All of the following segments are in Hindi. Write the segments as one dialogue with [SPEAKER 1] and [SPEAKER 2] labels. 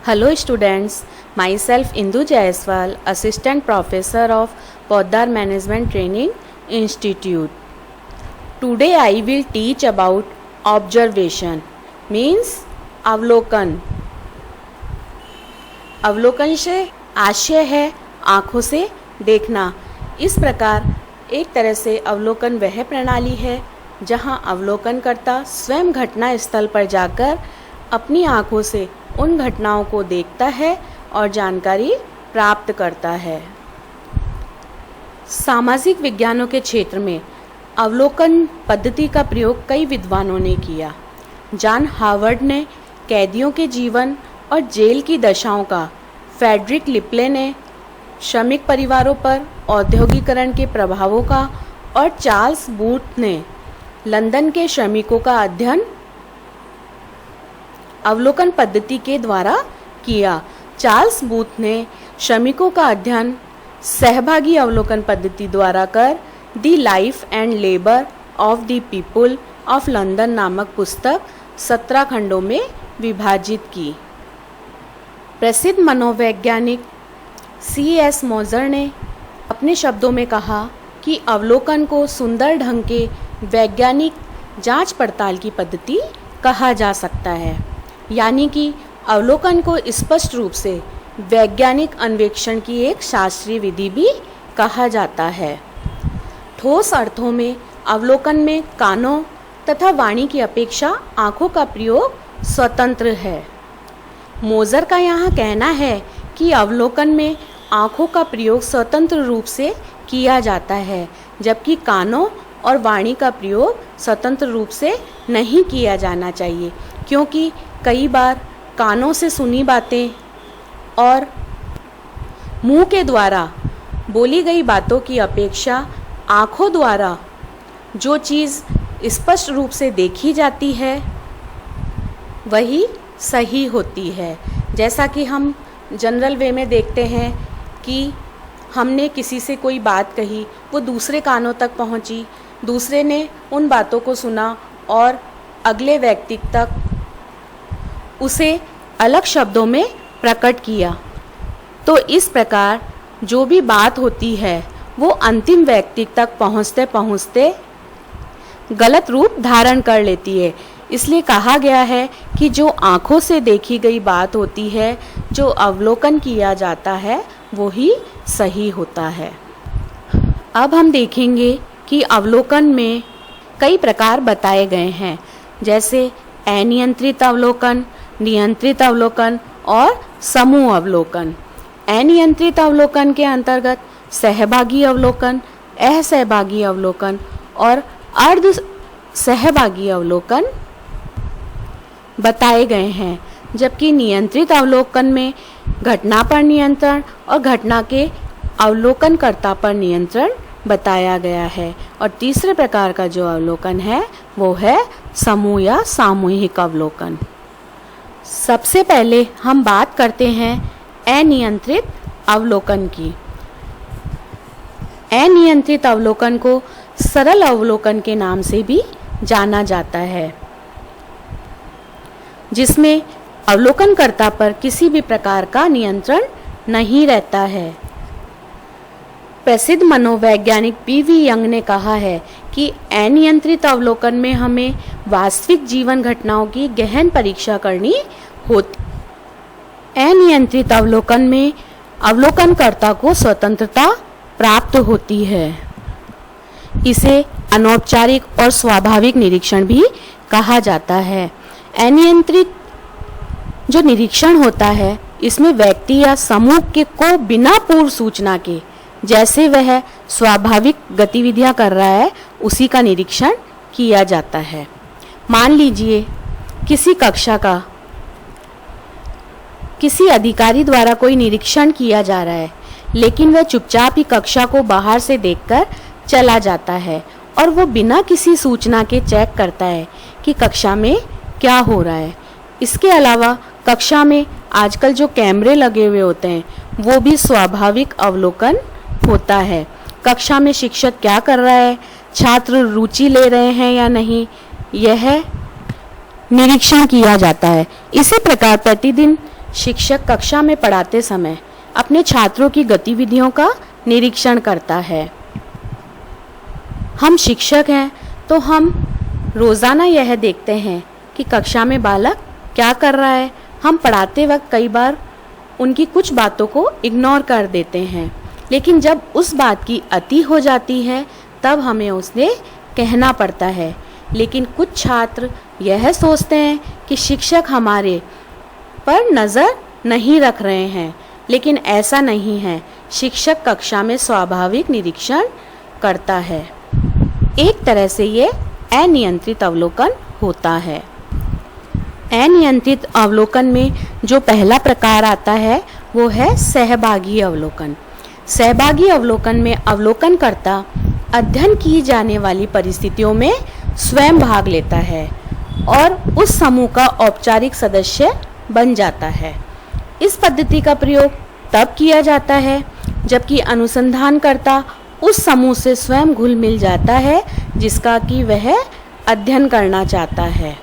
[SPEAKER 1] Hello students, myself Indu Jaiswal, Assistant Professor of Poddar Management Training Institute. Today I will teach about observation means अवलोकन. अवलोकन से आशय है आँखों से देखना. इस प्रकार एक तरह से अवलोकन वह प्रणाली है जहाँ अवलोकनकर्ता स्वयं घटना स्थल पर जाकर अपनी आँखों से उन घटनाओं को देखता है और जानकारी प्राप्त करता है. सामाजिक विज्ञानों के क्षेत्र में अवलोकन पद्धति का प्रयोग कई विद्वानों ने किया. जॉन हावर्ड ने कैदियों के जीवन और जेल की दशाओं का, फ्रेडरिक लिपले ने श्रमिक परिवारों पर औद्योगिकरण के प्रभावों का और चार्ल्स बूथ ने लंदन के श्रमिकों का अध्ययन अवलोकन पद्धति के द्वारा किया. चार्ल्स बूथ ने श्रमिकों का अध्ययन सहभागी अवलोकन पद्धति द्वारा कर the life and labour of the people of London नामक पुस्तक 17 खंडों में विभाजित की. प्रसिद्ध मनोवैज्ञानिक C.S. मोजर ने अपने शब्दों में कहा कि अवलोकन को सुंदर ढंग के वैज्ञानिक जांच पड़ताल की पद्धति कहा जा सकता है. यानी कि अवलोकन को स्पष्ट रूप से वैज्ञानिक अन्वेषण की एक शास्त्रीय विधि भी कहा जाता है. ठोस अर्थों में अवलोकन में कानों तथा वाणी की अपेक्षा आँखों का प्रयोग स्वतंत्र है. मोजर का यहाँ कहना है कि अवलोकन में आँखों का प्रयोग स्वतंत्र रूप से किया जाता है, जबकि कानों और वाणी का प्रयोग स्वतंत्र रूप से नहीं किया जाना चाहिए, क्योंकि कई बार कानों से सुनी बातें और मुंह के द्वारा बोली गई बातों की अपेक्षा आँखों द्वारा जो चीज़ स्पष्ट रूप से देखी जाती है वही सही होती है. जैसा कि हम जनरल वे में देखते हैं कि हमने किसी से कोई बात कही, वो दूसरे कानों तक पहुंची, दूसरे ने उन बातों को सुना और अगले व्यक्ति तक उसे अलग शब्दों में प्रकट किया. तो इस प्रकार जो भी बात होती है वो अंतिम व्यक्ति तक पहुंचते पहुंचते गलत रूप धारण कर लेती है. इसलिए कहा गया है कि जो आँखों से देखी गई बात होती है, जो अवलोकन किया जाता है, वो ही सही होता है. अब हम देखेंगे कि अवलोकन में कई प्रकार बताए गए हैं, जैसे अनियंत्रित अवलोकन, नियंत्रित अवलोकन और समूह अवलोकन. अनियंत्रित अवलोकन के अंतर्गत सहभागी अवलोकन, असहभागी अवलोकन और अर्ध सहभागी अवलोकन बताए गए हैं, जबकि नियंत्रित अवलोकन में घटना पर नियंत्रण और घटना के अवलोकनकर्ता पर नियंत्रण बताया गया है. और तीसरे प्रकार का जो अवलोकन है वो है समूह या सामूहिक अवलोकन. सबसे पहले हम बात करते हैं अनियंत्रित अवलोकन की. अनियंत्रित अवलोकन को सरल अवलोकन के नाम से भी जाना जाता है, जिसमें अवलोकनकर्ता पर किसी भी प्रकार का नियंत्रण नहीं रहता है. प्रसिद्ध मनोवैज्ञानिक P.V. यंग ने कहा है कि अनियंत्रित अवलोकन में हमें वास्तविक जीवन घटनाओं की गहन परीक्षा करनी होती. अनियंत्रित अवलोकन में अवलोकनकर्ता को स्वतंत्रता प्राप्त होती है. इसे अनौपचारिक और स्वाभाविक निरीक्षण भी कहा जाता है. अनियंत्रित जो निरीक्षण होता है, इसमें व्यक्ति या समूह के को बिना पूर्व सूचना के जैसे वह स्वाभाविक गतिविधियां कर रहा है उसी का निरीक्षण किया जाता है. मान लीजिए किसी कक्षा का किसी अधिकारी द्वारा कोई निरीक्षण किया जा रहा है, लेकिन वह चुपचाप ही कक्षा को बाहर से देखकर चला जाता है और वो बिना किसी सूचना के चेक करता है कि कक्षा में क्या हो रहा है. इसके अलावा कक्षा में आजकल जो कैमरे लगे हुए होते हैं वो भी स्वाभाविक अवलोकन होता है. कक्षा में शिक्षक क्या कर रहा है, छात्र रुचि ले रहे हैं या नहीं, यह निरीक्षण किया जाता है। इसी प्रकार प्रतिदिन शिक्षक कक्षा में पढ़ाते समय अपने छात्रों की गतिविधियों का निरीक्षण करता है। हम शिक्षक हैं तो हम रोज़ाना यह देखते हैं कि कक्षा में बालक क्या कर रहा है। हम पढ़ाते वक्त कई बार उनकी कुछ बातों को इग्नोर कर देते हैं, लेकिन जब उस बात की अति हो जाती है तब हमें उसे कहना पड़ता है। लेकिन कुछ छात्र यह सोचते हैं कि शिक्षक हमारे पर नज़र नहीं रख रहे हैं, लेकिन ऐसा नहीं है। शिक्षक कक्षा में स्वाभाविक निरीक्षण करता है। एक तरह से ये अनियंत्रित अवलोकन होता है। अनियंत्रित अवलोकन में जो पहला प्रकार आता है वो है सहभागी अवलोकन। सहभागी अवलोकन में अवलोकनकर्ता अध्ययन की जाने वाली परिस्थितियों में स्वयं भाग लेता है और उस समूह का औपचारिक सदस्य बन जाता है। इस पद्धति का प्रयोग तब किया जाता है जबकि अनुसंधानकर्ता उस समूह से स्वयं घुल मिल जाता है जिसका कि वह अध्ययन करना चाहता है।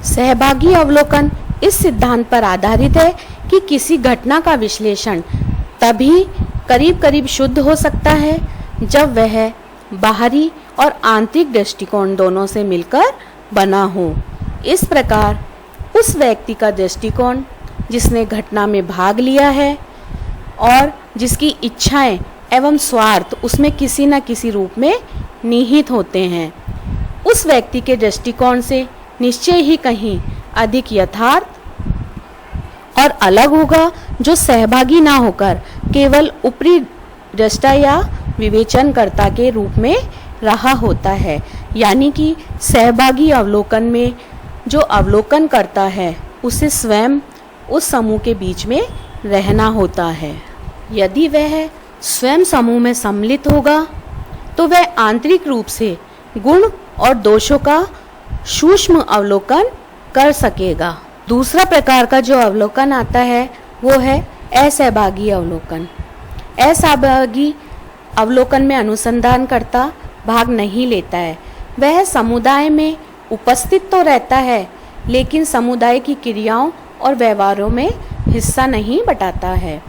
[SPEAKER 1] सहभागी अवलोकन इस सिद्धांत पर आधारित है कि किसी घटना का विश्लेषण तभी करीब करीब शुद्ध हो सकता है जब वह बाहरी और आंतरिक दृष्टिकोण दोनों से मिलकर बना हो। इस प्रकार उस व्यक्ति का दृष्टिकोण जिसने घटना में भाग लिया है और जिसकी इच्छाएं एवं स्वार्थ उसमें किसी न किसी रूप में निहित होते हैं, उस व्यक्ति के दृष्टिकोण से निश्चय ही कहीं अधिक यथार्थ और अलग होगा, जो सहभागी ना होकर केवल ऊपरी दृष्टा या विवेचनकर्ता के रूप में रहा होता है। यानी कि सहभागी अवलोकन में जो अवलोकन करता है उसे स्वयं उस समूह के बीच में रहना होता है। यदि वह स्वयं समूह में सम्मिलित होगा तो वह आंतरिक रूप से गुण और दोषों का सूक्ष्म अवलोकन कर सकेगा। दूसरा प्रकार का जो अवलोकन आता है वो है असहभागी अवलोकन। असहभागी अवलोकन में अनुसंधानकर्ता भाग नहीं लेता है। वह समुदाय में उपस्थित तो रहता है लेकिन समुदाय की क्रियाओं और व्यवहारों में हिस्सा नहीं बटाता है।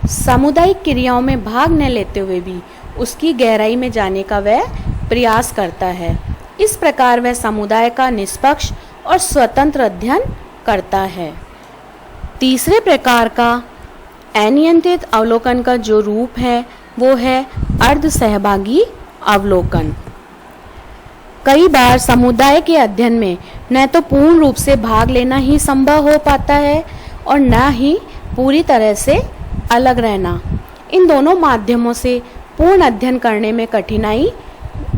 [SPEAKER 1] सामुदायिक क्रियाओं में भाग न लेते हुए भी उसकी गहराई में जाने का वह प्रयास करता है। इस प्रकार वह समुदाय का निष्पक्ष और स्वतंत्र अध्ययन करता है। तीसरे प्रकार का अनियंत्रित अवलोकन का जो रूप है वो है अर्ध सहभागी अवलोकन। कई बार समुदाय के अध्ययन में न तो पूर्ण रूप से भाग लेना ही संभव हो पाता है और न ही पूरी तरह से अलग रहना। इन दोनों माध्यमों से पूर्ण अध्ययन करने में कठिनाई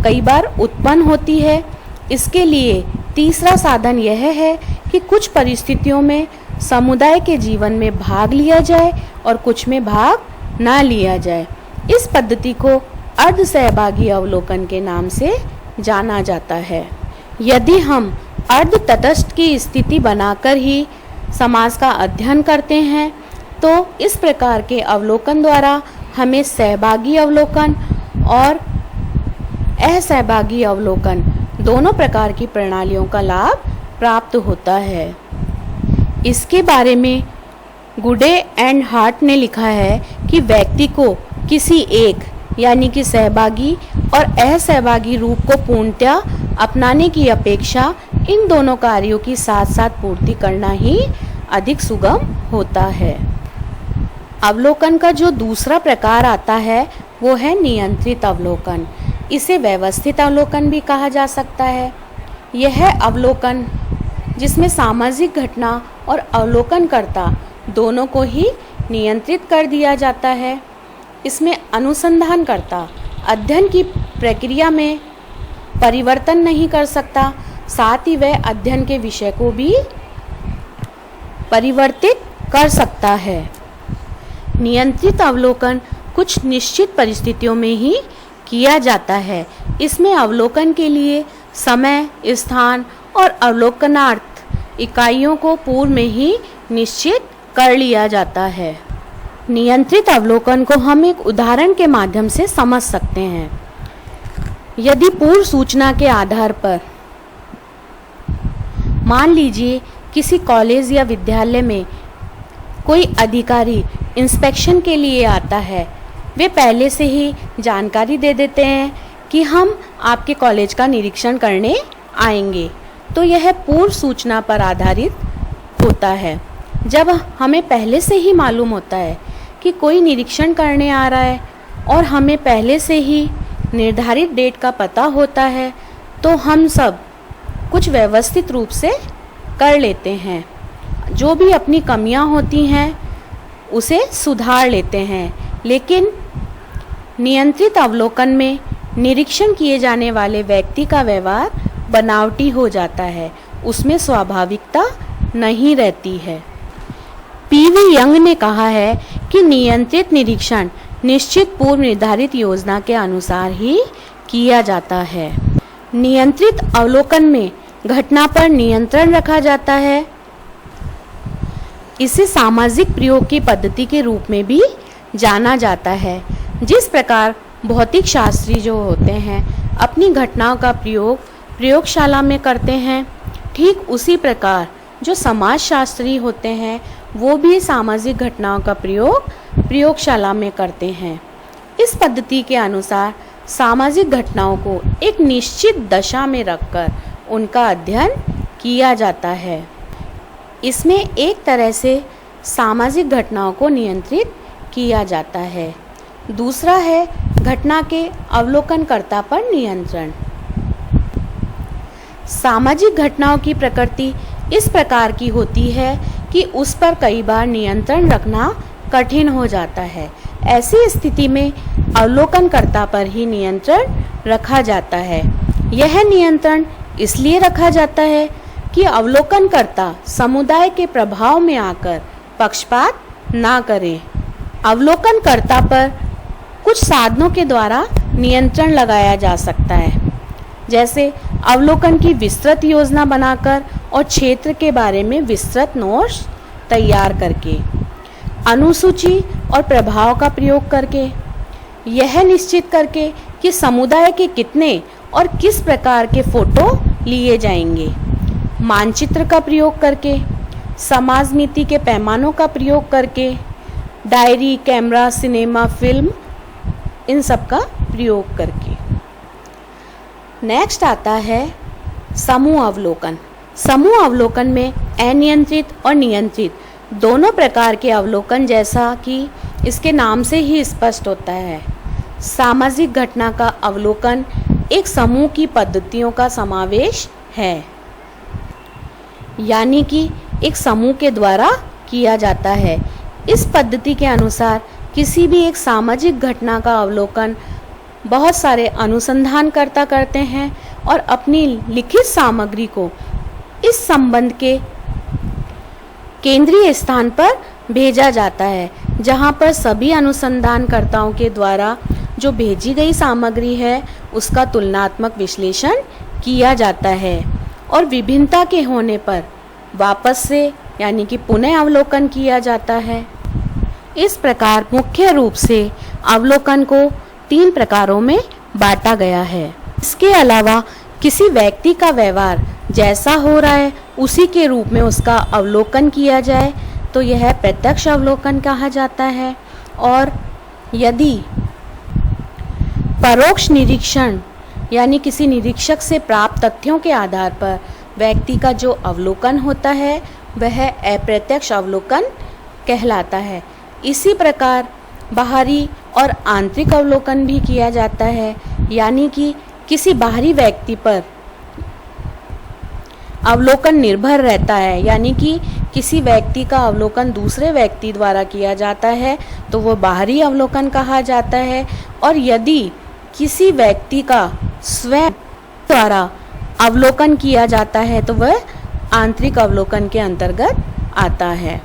[SPEAKER 1] कई बार उत्पन्न होती है। इसके लिए तीसरा साधन यह है कि कुछ परिस्थितियों में समुदाय के जीवन में भाग लिया जाए और कुछ में भाग ना लिया जाए। इस पद्धति को अर्ध सहभागी अवलोकन के नाम से जाना जाता है। यदि हम अर्ध तटस्थ की स्थिति बनाकर ही समाज का अध्ययन करते हैं तो इस प्रकार के अवलोकन द्वारा हमें सहभागी अवलोकन और असहभागी अवलोकन दोनों प्रकार की प्रणालियों का लाभ प्राप्त होता है। इसके बारे में गुडे एंड हार्ट ने लिखा है कि व्यक्ति को किसी एक यानी कि सहभागी और असहभागी रूप को पूर्णतया अपनाने की अपेक्षा इन दोनों कार्यों की साथ साथ पूर्ति करना ही अधिक सुगम होता है। अवलोकन का जो दूसरा प्रकार आता है वो है नियंत्रित अवलोकन। इसे व्यवस्थित अवलोकन भी कहा जा सकता है। यह अवलोकन जिसमें सामाजिक घटना और अवलोकनकर्ता दोनों को ही नियंत्रित कर दिया जाता है। इसमें अनुसंधानकर्ता अध्ययन की प्रक्रिया में परिवर्तन नहीं कर सकता, साथ ही वह अध्ययन के विषय को भी परिवर्तित कर सकता है। नियंत्रित अवलोकन कुछ निश्चित परिस्थितियों में ही किया जाता है। इसमें अवलोकन के लिए समय, स्थान और अवलोकनार्थ इकाइयों को पूर्व में ही निश्चित कर लिया जाता है। नियंत्रित अवलोकन को हम एक उदाहरण के माध्यम से समझ सकते हैं। यदि पूर्व सूचना के आधार पर मान लीजिए किसी कॉलेज या विद्यालय में कोई अधिकारी इंस्पेक्शन के लिए आता है, वे पहले से ही जानकारी दे देते हैं कि हम आपके कॉलेज का निरीक्षण करने आएंगे। तो यह पूर्व सूचना पर आधारित होता है। जब हमें पहले से ही मालूम होता है कि कोई निरीक्षण करने आ रहा है और हमें पहले से ही निर्धारित डेट का पता होता है, तो हम सब कुछ व्यवस्थित रूप से कर लेते हैं। जो भी अपनी कमियां होती हैं उसे सुधार लेते हैं। लेकिन नियंत्रित अवलोकन में निरीक्षण किए जाने वाले व्यक्ति का व्यवहार बनावटी हो जाता है, उसमें स्वाभाविकता नहीं रहती है। पीवी यंग ने कहा है कि नियंत्रित निरीक्षण निश्चित पूर्व निर्धारित योजना के अनुसार ही किया जाता है। नियंत्रित अवलोकन में घटना पर नियंत्रण रखा जाता है। इसे सामाजिक प्रयोग की पद्धति के रूप में भी जाना जाता है। जिस प्रकार भौतिक शास्त्री जो होते हैं अपनी घटनाओं का प्रयोग प्रयोगशाला में करते हैं, ठीक उसी प्रकार जो समाजशास्त्री होते हैं वो भी सामाजिक घटनाओं का प्रयोग प्रयोगशाला में करते हैं। इस पद्धति के अनुसार सामाजिक घटनाओं को एक निश्चित दशा में रखकर उनका अध्ययन किया जाता है। इसमें एक तरह से सामाजिक घटनाओं को नियंत्रित किया जाता है। दूसरा है घटना के अवलोकनकर्ता पर नियंत्रण। सामाजिक घटनाओं की प्रकृति इस प्रकार की होती है कि उस पर कई बार नियंत्रण रखना कठिन हो जाता है। ऐसी स्थिति में अवलोकनकर्ता पर ही नियंत्रण रखा जाता है। यह नियंत्रण इसलिए रखा जाता है कि अवलोकनकर्ता समुदाय के प्रभाव में आकर पक्षपात ना करे। अवलोकनकर्ता पर कुछ साधनों के द्वारा नियंत्रण लगाया जा सकता है, जैसे अवलोकन की विस्तृत योजना बनाकर और क्षेत्र के बारे में विस्तृत नोट्स तैयार करके, अनुसूची और प्रभाव का प्रयोग करके, यह निश्चित करके कि समुदाय के कितने और किस प्रकार के फोटो लिए जाएंगे, मानचित्र का प्रयोग करके, समाज नीति के पैमानों का प्रयोग करके, डायरी, कैमरा, सिनेमा, फिल्म, इन सब का प्रयोग करके। नेक्स्ट आता है समूह अवलोकन। समूह अवलोकन में अनियंत्रित और नियंत्रित दोनों प्रकार के अवलोकन, जैसा कि इसके नाम से ही स्पष्ट होता है। सामाजिक घटना का अवलोकन एक समूह की पद्धतियों का समावेश है, यानी कि एक समूह के द्वारा किया जाता है। इस पद्धति के अनुसार किसी भी एक सामाजिक घटना का अवलोकन बहुत सारे अनुसंधानकर्ता करते हैं और अपनी लिखित सामग्री को इस संबंध के केंद्रीय स्थान पर भेजा जाता है, जहां पर सभी अनुसंधानकर्ताओं के द्वारा जो भेजी गई सामग्री है उसका तुलनात्मक विश्लेषण किया जाता है और विभिन्नता के होने पर वापस से यानी कि पुनः अवलोकन किया जाता है। इस प्रकार मुख्य रूप से अवलोकन को 3 प्रकारों में बांटा गया है। इसके अलावा किसी व्यक्ति का व्यवहार जैसा हो रहा है उसी के रूप में उसका अवलोकन किया जाए तो यह प्रत्यक्ष अवलोकन कहा जाता है। और यदि परोक्ष निरीक्षण यानी किसी निरीक्षक से प्राप्त तथ्यों के आधार पर व्यक्ति का जो अवलोकन होता है वह अप्रत्यक्ष अवलोकन कहलाता है। इसी प्रकार बाहरी और आंतरिक अवलोकन भी किया जाता है, यानी कि किसी बाहरी व्यक्ति पर अवलोकन निर्भर रहता है, यानी कि किसी व्यक्ति का अवलोकन दूसरे व्यक्ति द्वारा किया जाता है तो वो बाहरी अवलोकन कहा जाता है। और यदि किसी व्यक्ति का स्वयं द्वारा अवलोकन किया जाता है तो वह आंतरिक अवलोकन के अंतर्गत आता है।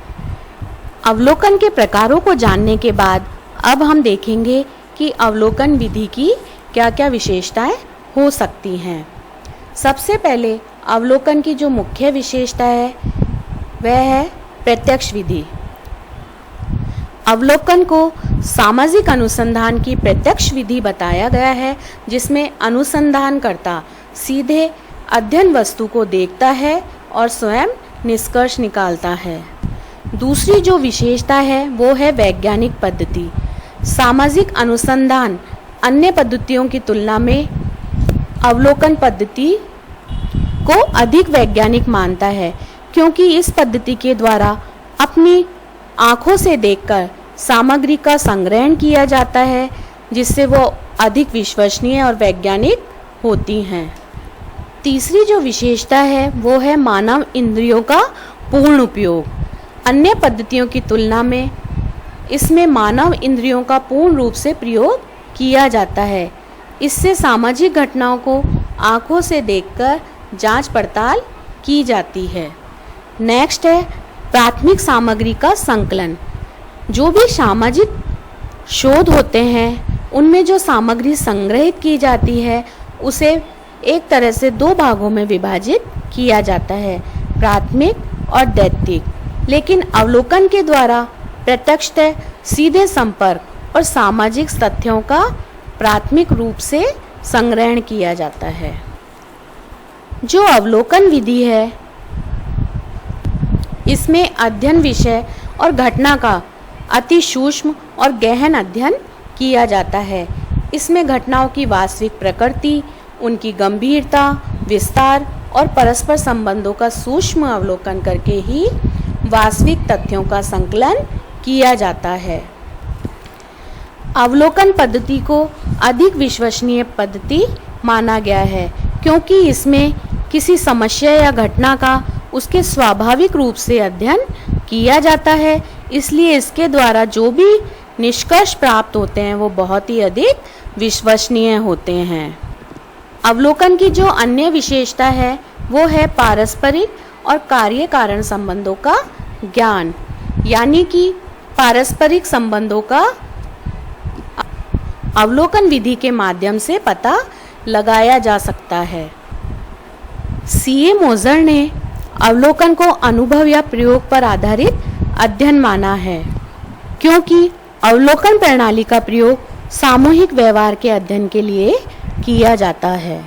[SPEAKER 1] अवलोकन के प्रकारों को जानने के बाद अब हम देखेंगे कि अवलोकन विधि की क्या क्या विशेषताएं हो सकती हैं। सबसे पहले अवलोकन की जो मुख्य विशेषता है वह है प्रत्यक्ष विधि। अवलोकन को सामाजिक अनुसंधान की प्रत्यक्ष विधि बताया गया है, जिसमें अनुसंधानकर्ता सीधे अध्ययन वस्तु को देखता है और स्वयं निष्कर्ष निकालता है। दूसरी जो विशेषता है वो है वैज्ञानिक पद्धति। सामाजिक अनुसंधान अन्य पद्धतियों की तुलना में अवलोकन पद्धति को अधिक वैज्ञानिक मानता है, क्योंकि इस पद्धति के द्वारा अपनी आंखों से देखकर सामग्री का संग्रहण किया जाता है, जिससे वो अधिक विश्वसनीय और वैज्ञानिक होती हैं। तीसरी जो विशेषता है वो है मानव इंद्रियों का पूर्ण उपयोग। अन्य पद्धतियों की तुलना में इसमें मानव इंद्रियों का पूर्ण रूप से प्रयोग किया जाता है। इससे सामाजिक घटनाओं को आंखों से देखकर जांच पड़ताल की जाती है। नेक्स्ट है प्राथमिक सामग्री का संकलन। जो भी सामाजिक शोध होते हैं उनमें जो सामग्री संग्रहित की जाती है उसे एक तरह से दो भागों में विभाजित किया जाता है, प्राथमिक और दैत्तिक। लेकिन अवलोकन के द्वारा प्रत्यक्षतः सीधे संपर्क और सामाजिक तथ्यों का प्राथमिक रूप से संग्रहण किया जाता है। जो अवलोकन विधि है इसमें अध्ययन विषय और घटना का अति सूक्ष्म और गहन अध्ययन किया जाता है। इसमें घटनाओं की वास्तविक प्रकृति, उनकी गंभीरता, विस्तार और परस्पर संबंधों का सूक्ष्म अवलोकन करके ही वास्तविक तथ्यों का संकलन किया जाता है। अवलोकन पद्धति को अधिक विश्वसनीय पद्धति माना गया है, क्योंकि इसमें किसी समस्या या घटना का उसके स्वाभाविक रूप से अध्ययन किया जाता है। इसलिए इसके द्वारा जो भी निष्कर्ष प्राप्त होते हैं वो बहुत ही अधिक विश्वसनीय होते हैं। अवलोकन की जो अन्य विशेषता है वो है पारस्परिक और कार्य कारण संबंधों का ज्ञान, यानी कि पारस्परिक संबंधों का अवलोकन विधि के माध्यम से पता लगाया जा सकता है। सीए मोजर ने अवलोकन को अनुभव या प्रयोग पर आधारित अध्ययन माना है, क्योंकि अवलोकन प्रणाली का प्रयोग सामूहिक व्यवहार के अध्ययन के लिए किया जाता है।